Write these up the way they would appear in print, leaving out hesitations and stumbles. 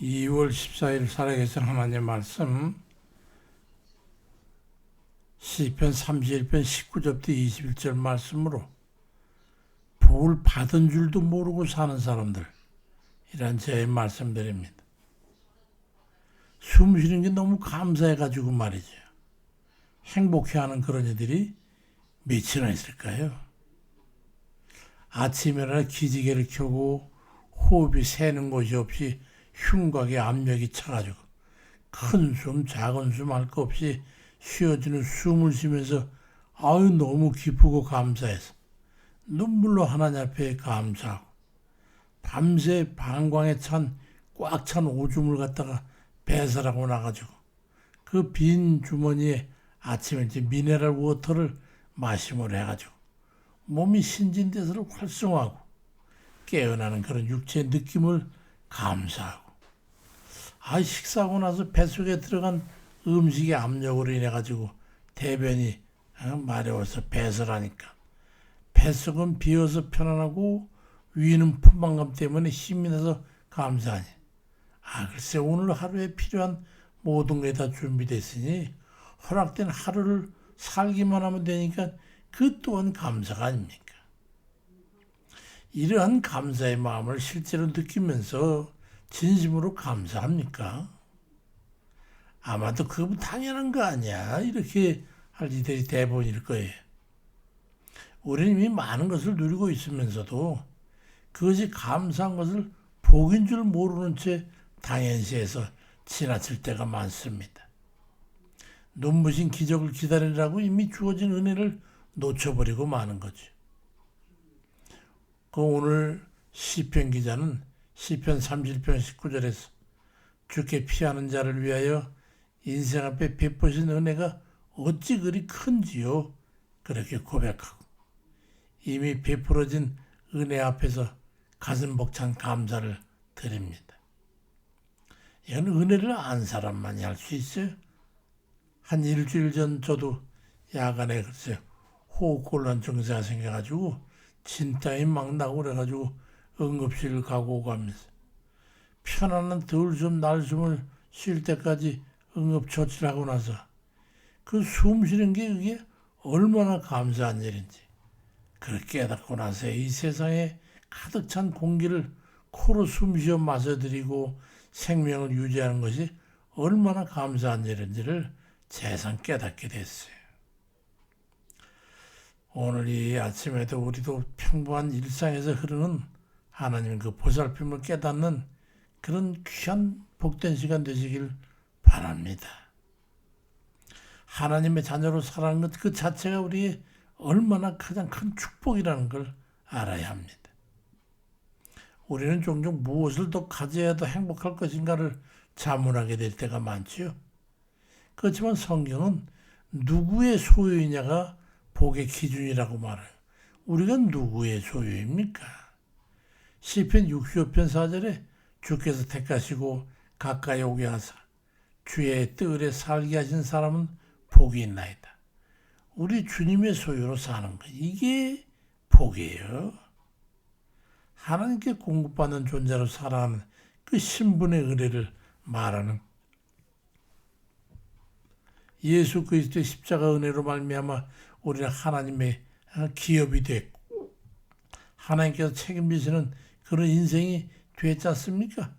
2월 14일 살아계신 하나님의 말씀 시편 31편 19절부터 21절 말씀으로 복을 받은 줄도 모르고 사는 사람들, 이란 제 말씀드립니다. 숨 쉬는 게 너무 감사해가지고 말이죠. 행복해하는 그런 이들이 몇이나 있을까요? 아침에나 기지개를 켜고 호흡이 새는 곳이 없이 흉곽에 압력이 차가지고 큰 숨, 작은 숨 할 거 없이 쉬어지는 숨을 쉬면서 아유 너무 기쁘고 감사해서 눈물로 하나님 앞에 감사하고 밤새 방광에 꽉 찬 오줌을 갖다가 배설하고 나가지고 그 빈 주머니에 아침에 이제 미네랄 워터를 마시므로 해가지고 몸이 신진대사를 활성화하고 깨어나는 그런 육체의 느낌을 감사하고 식사하고 나서 뱃속에 들어간 음식의 압력으로 인해 가지고 대변이 마려워서 배설하니까 뱃속은 비어서 편안하고 위는 포만감 때문에 힘이 나서 감사하니 글쎄 오늘 하루에 필요한 모든 게 다 준비됐으니 허락된 하루를 살기만 하면 되니까 그 또한 감사가 아닙니까? 이러한 감사의 마음을 실제로 느끼면서 진심으로 감사합니까? 아마도 그건 당연한 거 아니야. 이렇게 할 이들이 대부분일 거예요. 우리는 이미 많은 것을 누리고 있으면서도 그것이 감사한 것을 복인 줄 모르는 채 당연시해서 지나칠 때가 많습니다. 눈부신 기적을 기다리라고 이미 주어진 은혜를 놓쳐버리고 마는 거죠. 오늘 시편 기자는 시편 31편 19절에서 주께 피하는 자를 위하여 인생 앞에 베푸신 은혜가 어찌 그리 큰지요? 그렇게 고백하고 이미 베풀어진 은혜 앞에서 가슴 벅찬 감사를 드립니다. 이건 은혜를 안 사람만이 할 수 있어요. 한 일주일 전 저도 야간에 글쎄 호흡곤란 증세가 생겨가지고 진땀이 막 나고 그래가지고 응급실 가고 오고 하면서 편안한 들숨 날숨을 쉴 때까지 응급처치를 하고 나서 그 숨 쉬는 게 그게 얼마나 감사한 일인지 그렇게 깨닫고 나서 이 세상에 가득 찬 공기를 코로 숨쉬어 마셔드리고 생명을 유지하는 것이 얼마나 감사한 일인지를 새삼 깨닫게 됐어요. 오늘 이 아침에도 우리도 평범한 일상에서 흐르는 하나님 그 보살핌을 깨닫는 그런 귀한 복된 시간 되시길 바랍니다. 하나님의 자녀로 살아가는 것 그 자체가 우리의 얼마나 가장 큰 축복이라는 걸 알아야 합니다. 우리는 종종 무엇을 더 가져야 더 행복할 것인가를 자문하게 될 때가 많지요. 그렇지만 성경은 누구의 소유이냐가 복의 기준이라고 말해요. 우리가 누구의 소유입니까? 시편 65편 4절에 주께서 택하시고 가까이 오게 하사 주의 뜰에 살게 하신 사람은 복이 있나이다. 우리 주님의 소유로 사는 것, 이게 복이에요. 하나님께 공급받는 존재로 살아가는 그 신분의 은혜를 말하는 예수 그리스도의 십자가 은혜로 말미암아 우리는 하나님의 기업이 됐고 하나님께서 책임지시는 그런 인생이 됐지 않습니까?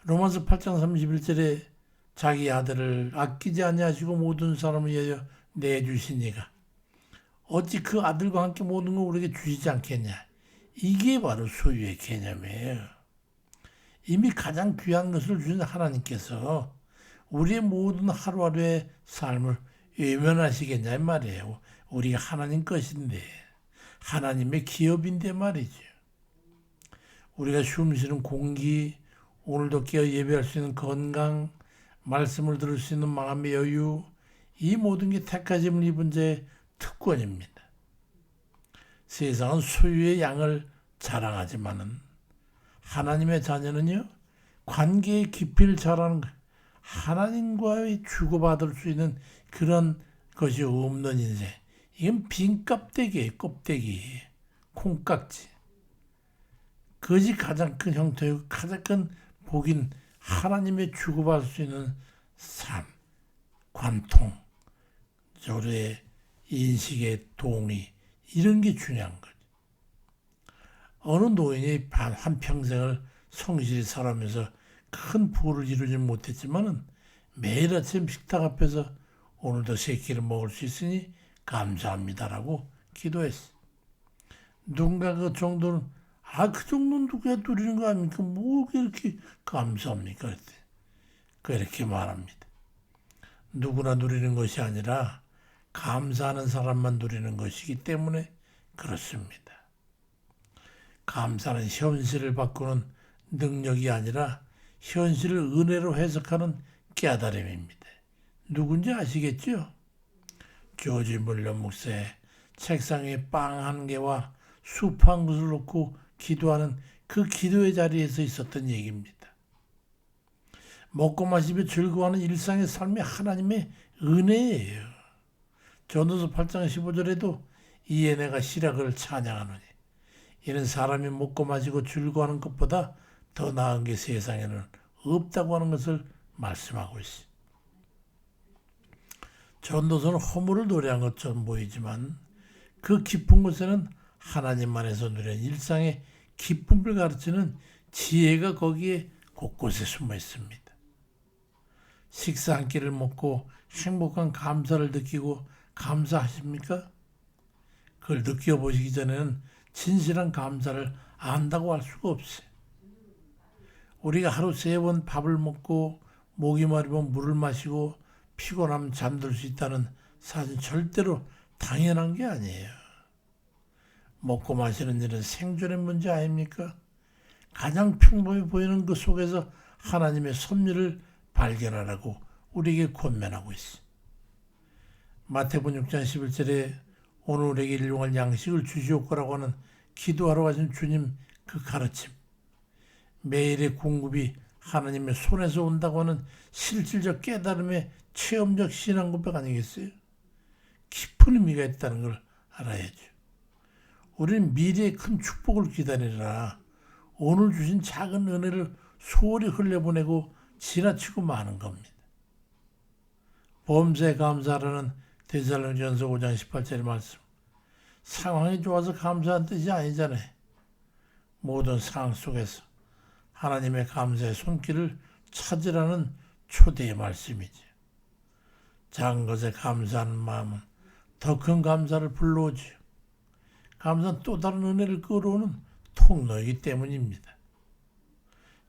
로마서 8장 31절에 자기 아들을 아끼지 아니하시고 모든 사람을 위하여 내주시니가 어찌 그 아들과 함께 모든 걸 우리에게 주시지 않겠냐. 이게 바로 소유의 개념이에요. 이미 가장 귀한 것을 주신 하나님께서 우리의 모든 하루하루의 삶을 외면하시겠냐 말이에요. 우리가 하나님 것인데 하나님의 기업인데 말이죠. 우리가 숨쉬는 공기, 오늘도 깨어 예배할 수 있는 건강, 말씀을 들을 수 있는 마음의 여유, 이 모든 게 택하심을 입은 자의 특권입니다. 세상은 소유의 양을 자랑하지만은 하나님의 자녀는요, 관계의 깊이를 잘하는 거예요. 하나님과의 주고받을 수 있는 그런 것이 없는 인생. 이건 빈 껍데기예요, 껍데기. 콩깍지. 그것이 가장 큰 형태이고 가장 큰 복인 하나님의 주고받을 수 있는 삶, 관통, 우리의 인식의 동의, 이런 게 중요한 거죠. 어느 노인이 한평생을 성실히 살아면서 큰 부를 이루지 못했지만은 매일 아침 식탁 앞에서 오늘도 세 끼를 먹을 수 있으니 감사합니다라고 기도했어. 누군가 그 정도는 그 정도는 누구야 누리는 거 아닙니까? 뭐 이렇게 감사합니까? 그랬대. 그렇게 말합니다. 누구나 누리는 것이 아니라 감사하는 사람만 누리는 것이기 때문에 그렇습니다. 감사는 현실을 바꾸는 능력이 아니라 현실을 은혜로 해석하는 깨달음입니다. 누군지 아시겠죠? 조지 물러 목사의 책상에 빵 한 개와 숲 한 그릇을 놓고 기도하는 그 기도의 자리에서 있었던 얘기입니다. 먹고 마시며 즐거워하는 일상의 삶이 하나님의 은혜예요. 전도서 8장 15절에도 이에 내가 시락을 찬양하노니 이는 사람이 먹고 마시고 즐거워하는 것보다 더 나은 게 세상에는 없다고 하는 것을 말씀하고 있습니다. 전도서는 허물을 노래한 것처럼 보이지만 그 깊은 곳에는 하나님 안에서 누리는 일상의 기쁨을 가르치는 지혜가 거기에 곳곳에 숨어 있습니다. 식사 한 끼를 먹고 행복한 감사를 느끼고 감사하십니까? 그걸 느껴보시기 전에는 진실한 감사를 안다고 할 수가 없어요. 우리가 하루 3번 밥을 먹고 목이 마르면 물을 마시고 피곤하면 잠들 수 있다는 사실 절대로 당연한 게 아니에요. 먹고 마시는 일은 생존의 문제 아닙니까? 가장 평범해 보이는 그 속에서 하나님의 섭리를 발견하라고 우리에게 권면하고 있어. 마태복음 6장 11절에 오늘 우리에게 일용할 양식을 주시옵고라고 하는 기도하러 가신 주님 그 가르침, 매일의 공급이 하나님의 손에서 온다고 하는 실질적 깨달음의 체험적 신앙 고백 아니겠어요? 깊은 의미가 있다는 걸 알아야죠. 우리는 미래의 큰 축복을 기다리라 오늘 주신 작은 은혜를 소홀히 흘려보내고 지나치고 마는 겁니다. 범사에 감사하라는 데살로니가전서 5장 18절의 말씀. 상황이 좋아서 감사한 뜻이 아니잖아요. 모든 상황 속에서 하나님의 감사의 손길을 찾으라는 초대의 말씀이죠. 작은 것에 감사하는 마음은 더 큰 감사를 불러오지요. 감사는 또 다른 은혜를 끌어오는 통로이기 때문입니다.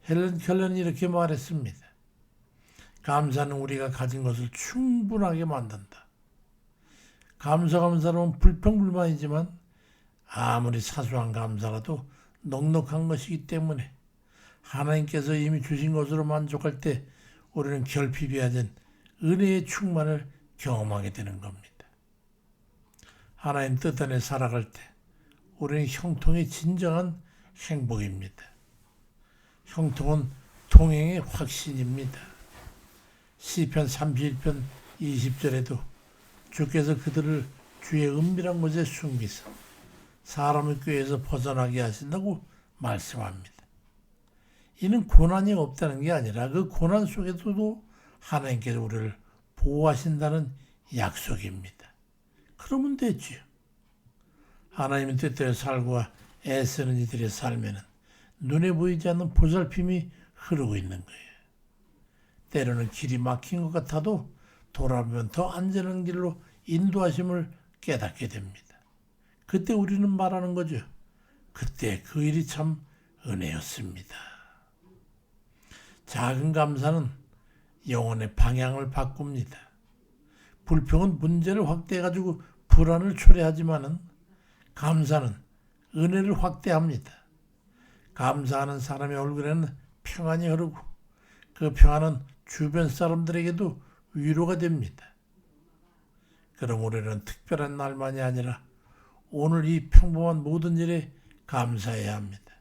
헬렌 켈러는 이렇게 말했습니다. 감사는 우리가 가진 것을 충분하게 만든다. 감사하는 사람은 불평불만이지만 아무리 사소한 감사라도 넉넉한 것이기 때문에 하나님께서 이미 주신 것으로 만족할 때 우리는 결핍이 아닌 은혜의 충만을 경험하게 되는 겁니다. 하나님 뜻 안에 살아갈 때 우리는 형통의 진정한 행복입니다. 형통은 동행의 확신입니다. 시편 31편 20절에도 주께서 그들을 주의 은밀한 곳에 숨기사 사람의 꾀에서 벗어나게 하신다고 말씀합니다. 이는 고난이 없다는 게 아니라 그 고난 속에서도 하나님께서 우리를 보호하신다는 약속입니다. 그러면 되지요. 하나님의 뜻대로 살고 애쓰는 이들의 삶에는 눈에 보이지 않는 보살핌이 흐르고 있는 거예요. 때로는 길이 막힌 것 같아도 돌아보면 더 안전한 길로 인도하심을 깨닫게 됩니다. 그때 우리는 말하는 거죠. 그때 그 일이 참 은혜였습니다. 작은 감사는 영혼의 방향을 바꿉니다. 불평은 문제를 확대해가지고 불안을 초래하지만은 감사는 은혜를 확대합니다. 감사하는 사람의 얼굴에는 평안이 흐르고 그 평안은 주변 사람들에게도 위로가 됩니다. 그럼 우리는 특별한 날만이 아니라 오늘 이 평범한 모든 일에 감사해야 합니다.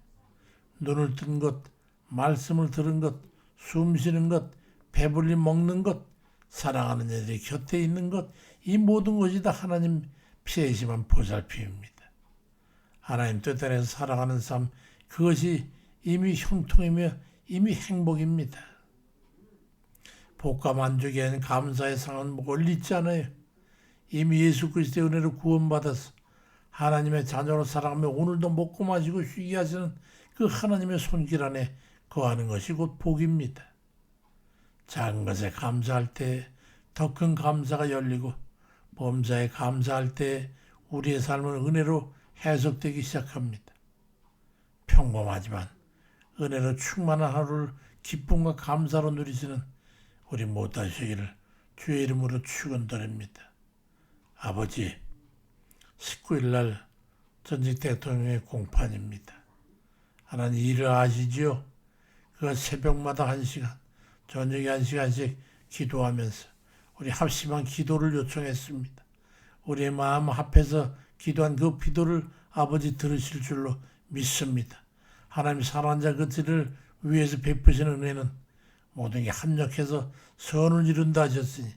눈을 뜬 것, 말씀을 들은 것, 숨 쉬는 것, 배불리 먹는 것, 사랑하는 이들이 곁에 있는 것, 이 모든 것이 다 하나님 피해심한 보살핌입니다. 하나님 뜻 안에서 살아가는 삶, 그것이 이미 형통이며 이미 행복입니다. 복과 만족이 아닌 감사의 상은 멀리 있지 않아요. 이미 예수 그리스도의 은혜로 구원받아서 하나님의 자녀로 살아가며 오늘도 먹고 마시고 쉬게 하시는 그 하나님의 손길 안에 거하는 것이 곧 복입니다. 작은 것에 감사할 때 더 큰 감사가 열리고 범사에 감사할 때 우리의 삶은 은혜로 해석되기 시작합니다. 평범하지만 은혜로 충만한 하루를 기쁨과 감사로 누리시는 우리 모두 되시기를 주의 이름으로 축원드립니다. 아버지, 19일 날 전직 대통령의 공판입니다. 하나님 이를 아시지요? 그가 새벽마다 1시간, 저녁에 1시간씩 기도하면서 우리 합심한 기도를 요청했습니다. 우리의 마음 합해서 기도한 그 기도를 아버지 들으실 줄로 믿습니다. 하나님 사랑하는 자 그들을 위해서 베푸시는 은혜는 모든 게 합력해서 선을 이룬다 하셨으니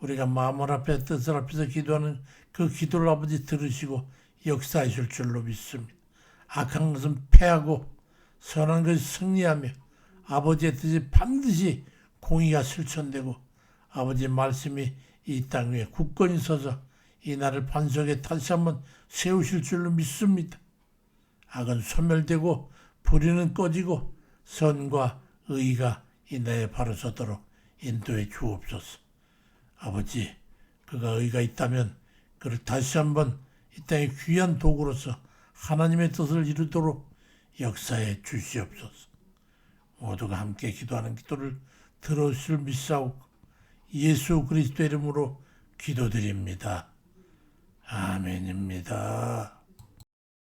우리가 마음을 앞에 뜻을 앞에서 기도하는 그 기도를 아버지 들으시고 역사하실 줄로 믿습니다. 악한 것은 패하고 선한 것이 승리하며 아버지의 뜻이 반드시 공의가 실천되고 아버지의 말씀이 이 땅 위에 굳건히 서서 이 나라를 반석에 다시 한번 세우실 줄로 믿습니다. 악은 소멸되고 불의는 꺼지고 선과 의가 이 나라에 바로 서도록 인도해 주옵소서. 아버지, 그가 의가 있다면 그를 다시 한번 이 땅의 귀한 도구로서 하나님의 뜻을 이루도록 역사해 주시옵소서. 모두가 함께 기도하는 기도를 들어주실 믿사오고 예수 그리스도 이름으로 기도드립니다. 아멘입니다.